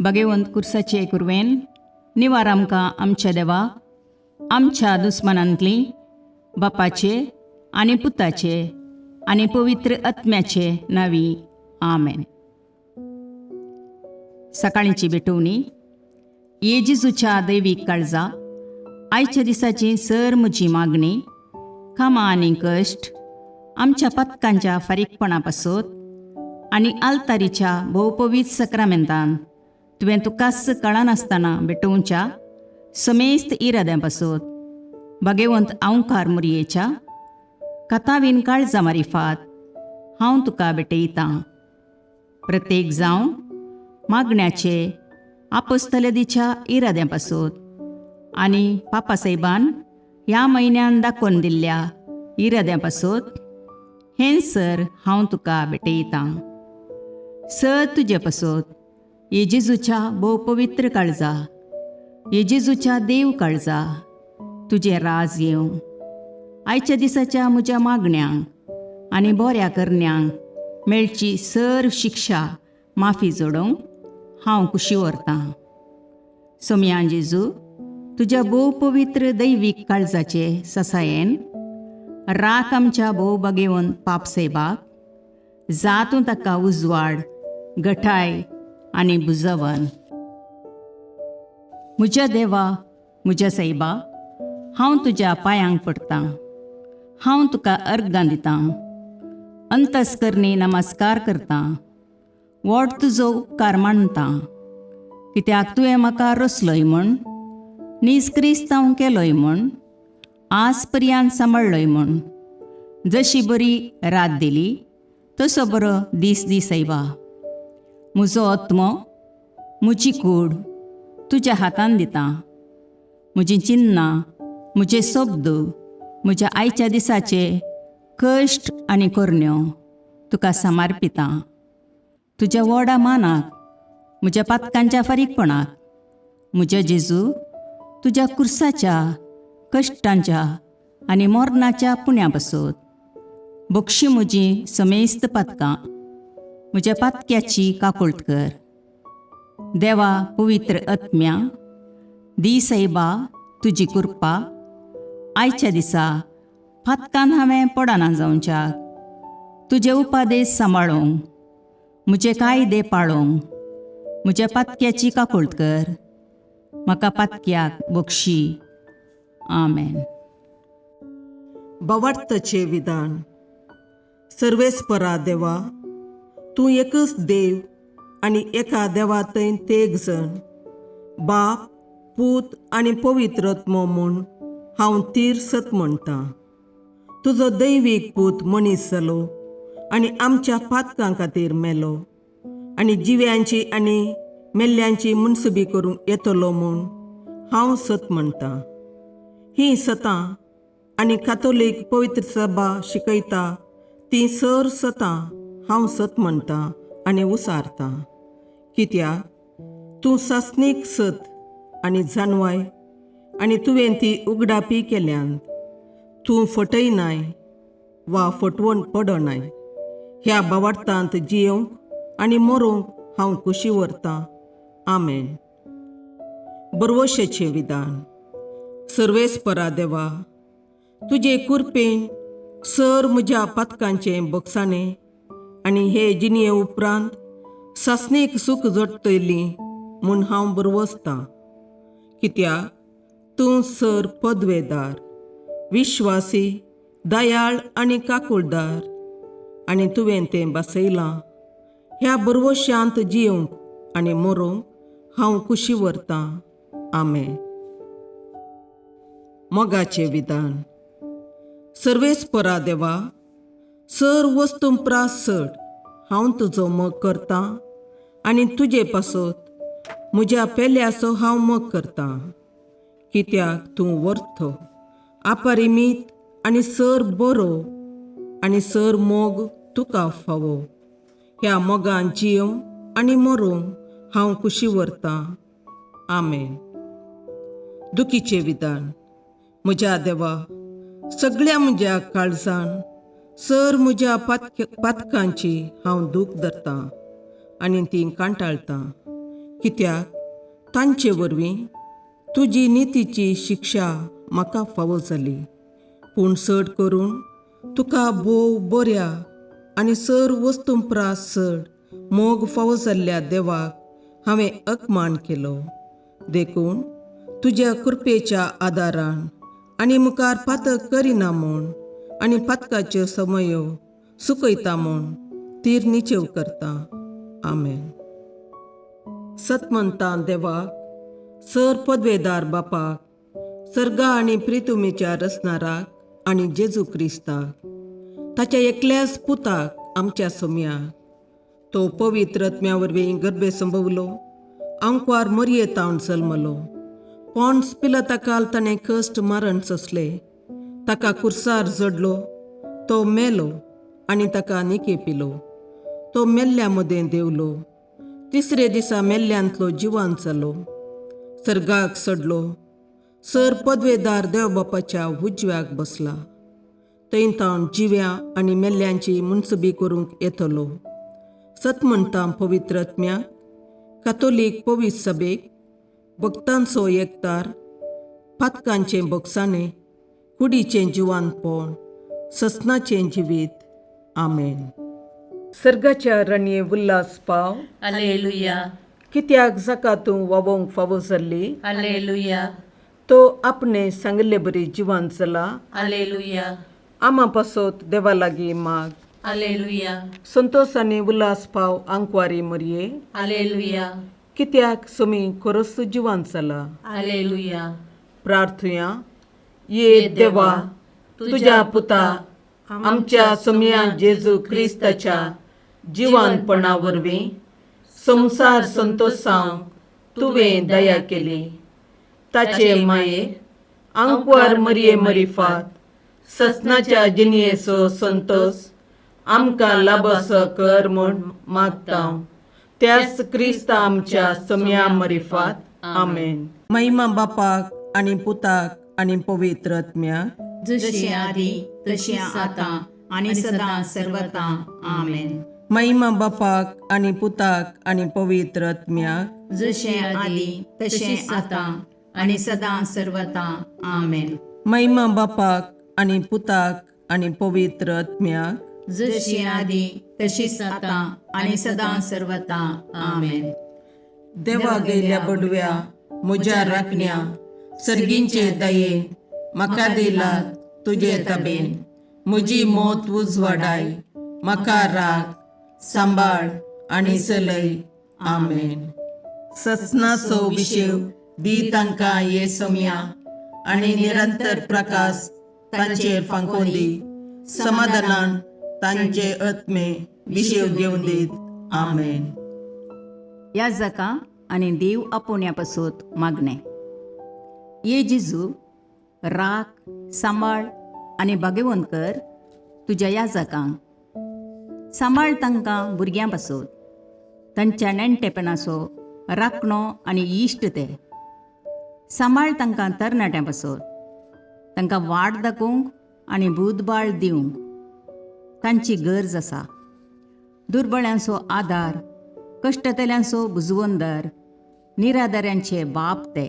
भगवंत कुर्साचे कुरवेन निवार आमकां आमच्या देवा आमच्या दुस्मनांतली बापाचे आनी पुताचे आनी पवित्र आत्म्याचे नावी आमेन. सकाळींची भेटवणी. येजेजूच्या दैवीक काळजा आयच्या दिसाची सर म्हजी मागणी कामां आनी कश्ट आमच्या पथकांच्या फारीकपणा पासत आनी आल्तारीच्या भोवपवीत सक्रामेंतान तुवें तुकास कळनासतना भेटोवच्या समेस्त इराद्यां पासत भगवंत आंवकार मुरयेच्या कथावीन काळजा मारिफात हांव तुका भेटयतां. प्रत्येक जावं मागण्याचे आपोस्तलदीच्या इराद्यां पासत आनी पापासाहेबान ह्या म्हयन्यान दाखोवन दिल्ल्या इराद्यां पासत हें सर हांव तुका भेटयतां. सर तुजे पासत येजेजूच्या भोवपवित्र काळजा येजेजूच्या देव काळजा तुजें राज येवं. आयच्या दिसाच्या म्हज्या मागण्यांक आनी बऱ्या करण्यांक मेळची सर शिक्षा माफी जोडोवंक हांव कुशी व्हरतां. सोम्या जेजू तुज्या भोवपवित्र दैवीक काळजाचे ससायेन राख आमच्या भोव भगवंत पापसाहेबाक जातूं ताका उजवाड घटाय आनी बुजवण. म्हज्या देवा म्हज्या साहिबा हांव तुज्या पांयांक पडटां. हांव तुका अर्गां दितां. अंतस्करणी नमस्कार करतां. व्हड तुजो उपकार मानतां. कित्याक तुवें म्हाका रचलोय म्हूण निस्क्रिस्तांव केलोय म्हूण आज पर्यंत सांबाळलोय म्हूण जशी बरी रात दिली तसो बरो दीस दी साहिबा. म्हजो आत्मो म्हजी कूड तुज्या हातान दितां. म्हजीं चिन्नां म्हजे शब्द म्हज्या आयच्या दिसाचे कश्ट आनी करण्यो तुका समर्पितां. तुज्या व्हडा मानाक म्हज्या पातकांच्या फारीकपणाक म्हज्या जेजू तुज्या कुर्साच्या कश्टांच्या आनी मरणाच्या पुण्या पासत बक्षी म्हजीं समेस्त पातकां म्हज्या पातक्याची काकुळट कर. देवा पवित्र आत्म्या दी साहिबा तुजी कृपा आयच्या दिसा पातकान हांवें पडना जावच्याक तुजे उपादेश सांबाळूंक म्हजे कायदे पाळोवंक म्हज्या पातक्याची काकुळट कर. म्हाका पातक्याक बक्षी. आमेन. भावार्थाचे विधान. सर्वेस्परा देवा तूं एकच देव आनी एका देवातय तेग जण बाप पूत आनी पवित्र आत्मो म्हूण हांव तीर सत म्हणटां. तुजो दैवीक पूत मनीस जालो आनी आमच्या पातकां खातीर मेलो आनी जिव्यांची आनी मेल्ल्यांची मुनसुबी करूंक येतलो म्हूण हांव सत म्हणटां. हीं सतां आनी कातोलीक पवित्र सभा शिकयता ती सर सतां हांव सत म्हणटां आनी उसारतां. कित्याक तूं सासणीक सत आनी जानवाय आनी तुवें ती उगडापी केल्यांत तूं फटयनाय वा फटवण पडनाय. ह्या भावार्थांत जियोंक आनी मरोवंक हांव कुशी व्हरतां. आमेन. बरवशेचें विधान. सर्वेस्परा देवा तुजे कृपेन सर म्हज्या पातकांचें बक्षाणें आनी हे जिणये उपरांत सासणेक सूख जोडटली म्हूण हांव बरवसतां. कित्याक तूं सर पदवेदार विश्वासी दयाळ आनी काकुळदार आनी तुवें तें बसयलां. ह्या बरवश्यांत जियोंक आनी मरोवंक हांव कुशी व्हरतां. आमेन. मोगाचें विधान. सर्वेस्परा देवा सर वस्तुंपरास चड हांव तुजो मोग करतां आनी तुजे पासत म्हज्या पेल्याचो हांव मोग करतां. कित्याक तूं वर्थ अपरिमीत आनी सर बरो आनी सर मोग तुका फावो. ह्या मोगान जियोंक आनी मरोवंक हांव कुशी व्हरतां. आमेन. दुखीचें विधान. म्हज्या देवा सगळ्या म्हज्या काळजान सर म्हज्या पातकांची हांव दूख धरतां आनी ती कांटाळतां. कित्याक तांचे वरवीं तुजी नितीची शिक्षा म्हाका फावो जाली. पूण चड करून तुका भोव बऱ्या आनी सर वस्तूंपरास चड मोग फावो जाल्ल्या देवाक हांवें अकमान केलो. देखून तुज्या कृपेच्या आदारान आनी मुखार पातक करिना म्हूण आनी पातकाच्यो समयो सुकयता म्हूण तीर निचेव करता. आमेन. सतमंतां देवाक, सर पदवेदार बापाक, सर्गा आनी प्रितुमेच्या रचणाराक आनी जेजू क्रिस्ताक, ताच्या एकल्याच पुताक आमच्या सोम्याक, तो पवित्र आत्म्या वरवीं गर्भे संभवलो, आंकवार मरयेतावन जल्मलो, पोंस पिलाताकाल ताणें कश्ट मरण सोंसले, ताका कुर्सार जडलो, तो मेलो आनी ताका निकेपिलो, तो मेल्ल्या मदें देवलो, तिसरे दिसा मेल्ल्यांतलो जिवांत जालो, सर्गाक चडलो, सर पदवेदार देवबापाच्या उजव्याक बसला, थंय तावन जिव्या आनी मेल्ल्यांची मुनसबी करूंक येतलो. सतमंतां पवित्र आत्म्याक, कातोलीक पवित्र सभेक, भक्तांचो एकतार, पातकांचें भोगसाणें, कुडीचें जिवांतपण, ससनाचें जिवीत. आमेन. सर्गाच्या राणये उल्हास पाव. हालेलुया, कित्याक जाका तूं वावोंक फावो जाल्ली, हालेलुया, तो आपणे सांगले बरी जिवांत जाला. हालेलुया, आमा पासोत देवा लागीं माग. हालेलुया, संतोष आनी उल्हास पाव आंकवारी मरये. हालेलुया, कित्याक सोमी खरोच जिवांत जाला. हालेलुया. प्रार्थुया. ये देवा, तुज्या पुता आमच्या सोम्या जेजू क्रिस्ताच्या जिवानपणा वरवीं संसार संतोषांक तुवें दया केली. ताचे मायेक आंकवार मरये मरिफात ससनाच्या जिणयेचो संतोष आमकां लाबसो कर म्हूण मागता. त्याच क्रिस्ता आमच्या सोम्या मरिफात. आमेन. महिमा बापाक आनी पुताक आनी पवित्र आत्म्याक, जशे आदी तशे आता आणि सदा सर्वता. आमेन. महिमा बापाक आनी पुताक आनी पवित्र आत्म्याक, जशे आदी तशे आता आणि सदा सर्वता. आमेन. महिमा बापाक आनी पुताक आनी पवित्र आत्म्याक, जशी आदी तशीच आता आणि सदा सर्वता. आमेन. देवा गेल्या बडव्या म्हज्या राखण्या, सर्गींचे दयेन म्हाका दिला तुजे ताबेन. म्हजी मोत उजवाडाय, म्हाका राख, सांबाळ आनी चलय. आमेन. ससनाचो विशेव दी तांकां ये सोम्या आनी निरंतर प्रकाश तांचेर फांकोन दी. समाधानान तांचे आत्मे विशेव घेवन दीत. आमेन. याजका आणि देव आपोवण्या पासत मागणे. ये जेजू, राख, सांबाळ आनी बागेवंत कर तुज्या याजकांक. सांबाळ तांकां भुरग्यां पासत, तांच्या नेणटेपणाचो राखणो आनी इश्ट ते. सांबाळ तांकां तरणाट्यां पासत, तांकां वाट दाखोवंक आनी बुधबाळ दिवंक तांची गरज आसा. दुर्बळ्यांचो आदार, कश्टतल्यांचो बुजवंदर, निराधाऱ्यांचे बाप ते.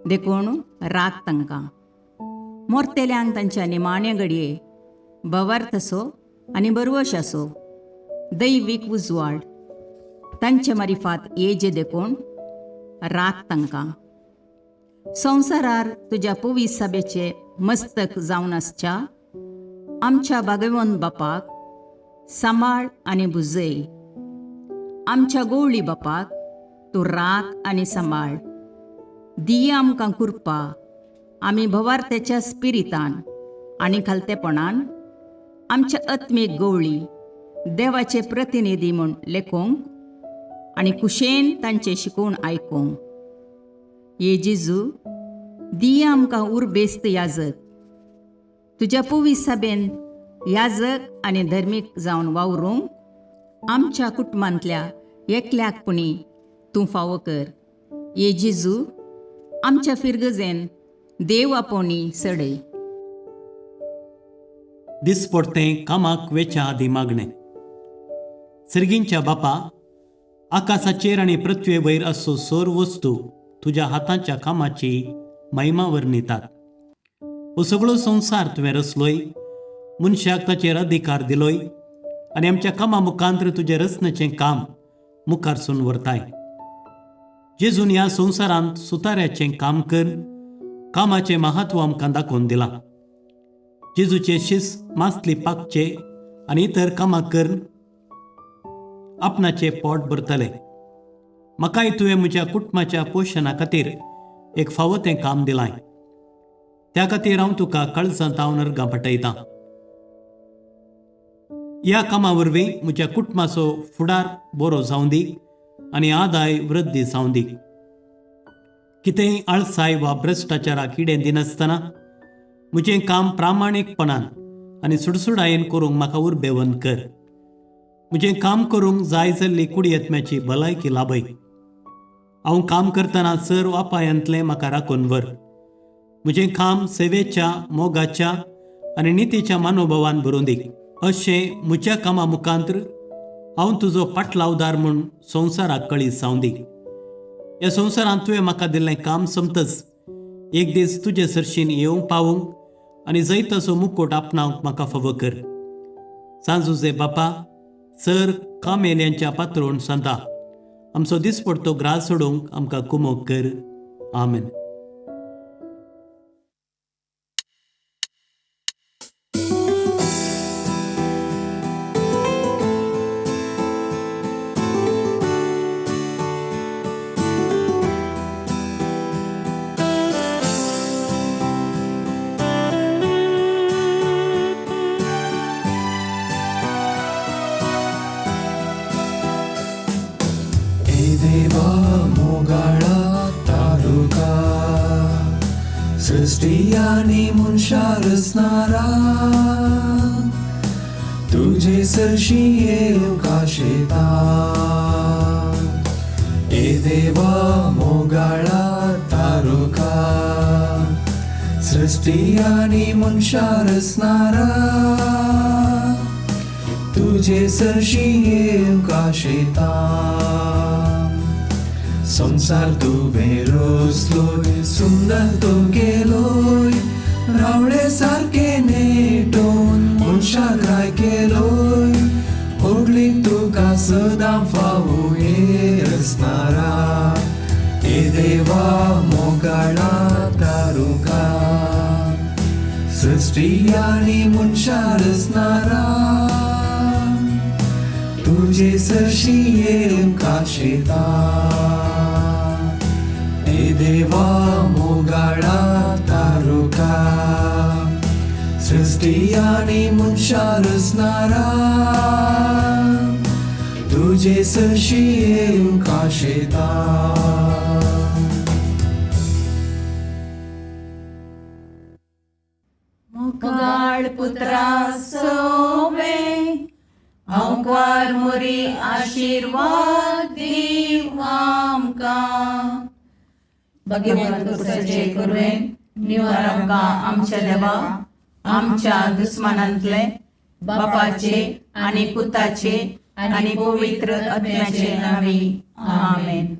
देखून राख तांकां. मोरतेल्यांक तांच्या निमाणे घडये बवार्थसो आनी बरवशाचो दैवीक उजवाड तांचे मारिफात येजे. देखून राख तांकां. संवसारार तुज्या पवित्र सभेचे मस्तक जावन आसच्या आमच्या भाग्यवंत बापाक सांबाळ आनी बुजय. आमच्या गवळी बापाक तूं राख आनी सांबाळ. दिये आमकां कृपा. आमी भवार्थेच्या स्पिरितान आनी खालतेपणान आमच्या आत्मीक गवळी देवाचे प्रतिनिधी म्हूण लेखोंक आनी कुशेन तांचे शिकोवन आयकूंक. ये जेजू, दिये आमकां उर्बेस्त याजक. तुज्या पवित्र सभेन याजक आनी धर्मीक जावन वावरूंक आमच्या कुटुंबांतल्या एकल्याकपणी तूं फावो कर. ये जेजू, आमच्या फिरगजेन देव आपोवणी सडय. दिसपडतें कामाक वेच्या आदी मागणें. सर्गींच्या बापा, आकाशाचेर आनी पृथ्वे वयर असो सर्व वस्तू तुज्या हातांच्या कामाची महिमा वर्णितात. हो सगळो संवसार तुवें रचलोय, मनशाक ताचेर अधिकार दिलोय आनी आमच्या कामा मुखांत्र तुजे रचनेचें काम मुखार सून व्हरताय. जेजून ह्या संवसारांत सुताऱ्याचें काम करून कामाचें महत्व आमकां दाखोवन दिलां. जेजूचे शिस मासली पाकचे आनी इतर कामां करून आपणाचें पोट भरतले. म्हाकाय तुवें म्हज्या कुटुंबाच्या पोशणा खातीर एक फावो तें काम दिलां. त्या खातीर हांव तुका काळजांत नर्गां पटयतां. ह्या कामा वरवीं म्हज्या कुटुंबाचो फुडार बरो जावं दी आनी आदाय वृद्धी जावं दी. कितेंय आळसाय वा भ्रश्टाचाराक इडें दिनासतना म्हजें काम प्रामाणीकपणान आनी सुडसुडायेन करूंक म्हाका उर्बेवन कर. म्हजें काम करूंक जाय जाल्ली कुडियेत्म्याची भलायकी लाभय. हांव काम करतना सर्व अपायांतलें म्हाका राखून व्हर. म्हजें काम सेवेच्या, मोगाच्या आनी नितीच्या मनोभावान भरूं दी. अशें म्हज्या कामा मुखांत्र हांव तुजो पाटलावदार म्हूण संवसाराक कळीत जावं दी. ह्या संवसारांत तुवें म्हाका दिल्लें काम सोंपतच एक दीस तुजे सरशीन येवंक पावूंक आनी जैत असो मुकोट आपणावंक म्हाका फावो कर. सांजुजे बापा, सर कामेल्यांच्या पात्रोण सांता आमचो दिसपडतो ग्रास सोडूंक आमकां कुमोग कर. आमेन. देवा मोगाळा तालुका सृष्टी आणि मनशा रचणारा तुझे सरशी येवंक आशेता. ए देवा मोगाळा तालुका सृष्टी आणि मनशा रचणारा तुझे सरशी येवंक आशेता. संसार तुवें रचलोय, सुंदर तो केलोय, रावळे सारके नेटोवन मनशाक राय केलोय. व्हडलीक तुका सदां फावो हे रचणारा. ए देवा मोगाळा तालुका सृष्टी आनी मनशा रचणारा तुझे सरशी येवंक आशेता. ए देवा मोगाळा तालुका सृष्टी आनी मनशा रचणारा तुझे सरशी येवंक आशेता. मोगाळ पुत्रा सोवे अवकार मोरी आशीर्वाद दीव आमकां. भगवंत तुझे करुवेन निवार आमकां आमच्या देवा आमच्या दुस्मानांतले बापाचे आनी पुताचे आनी पवित्र आत्म्याचे नावी. आमेन.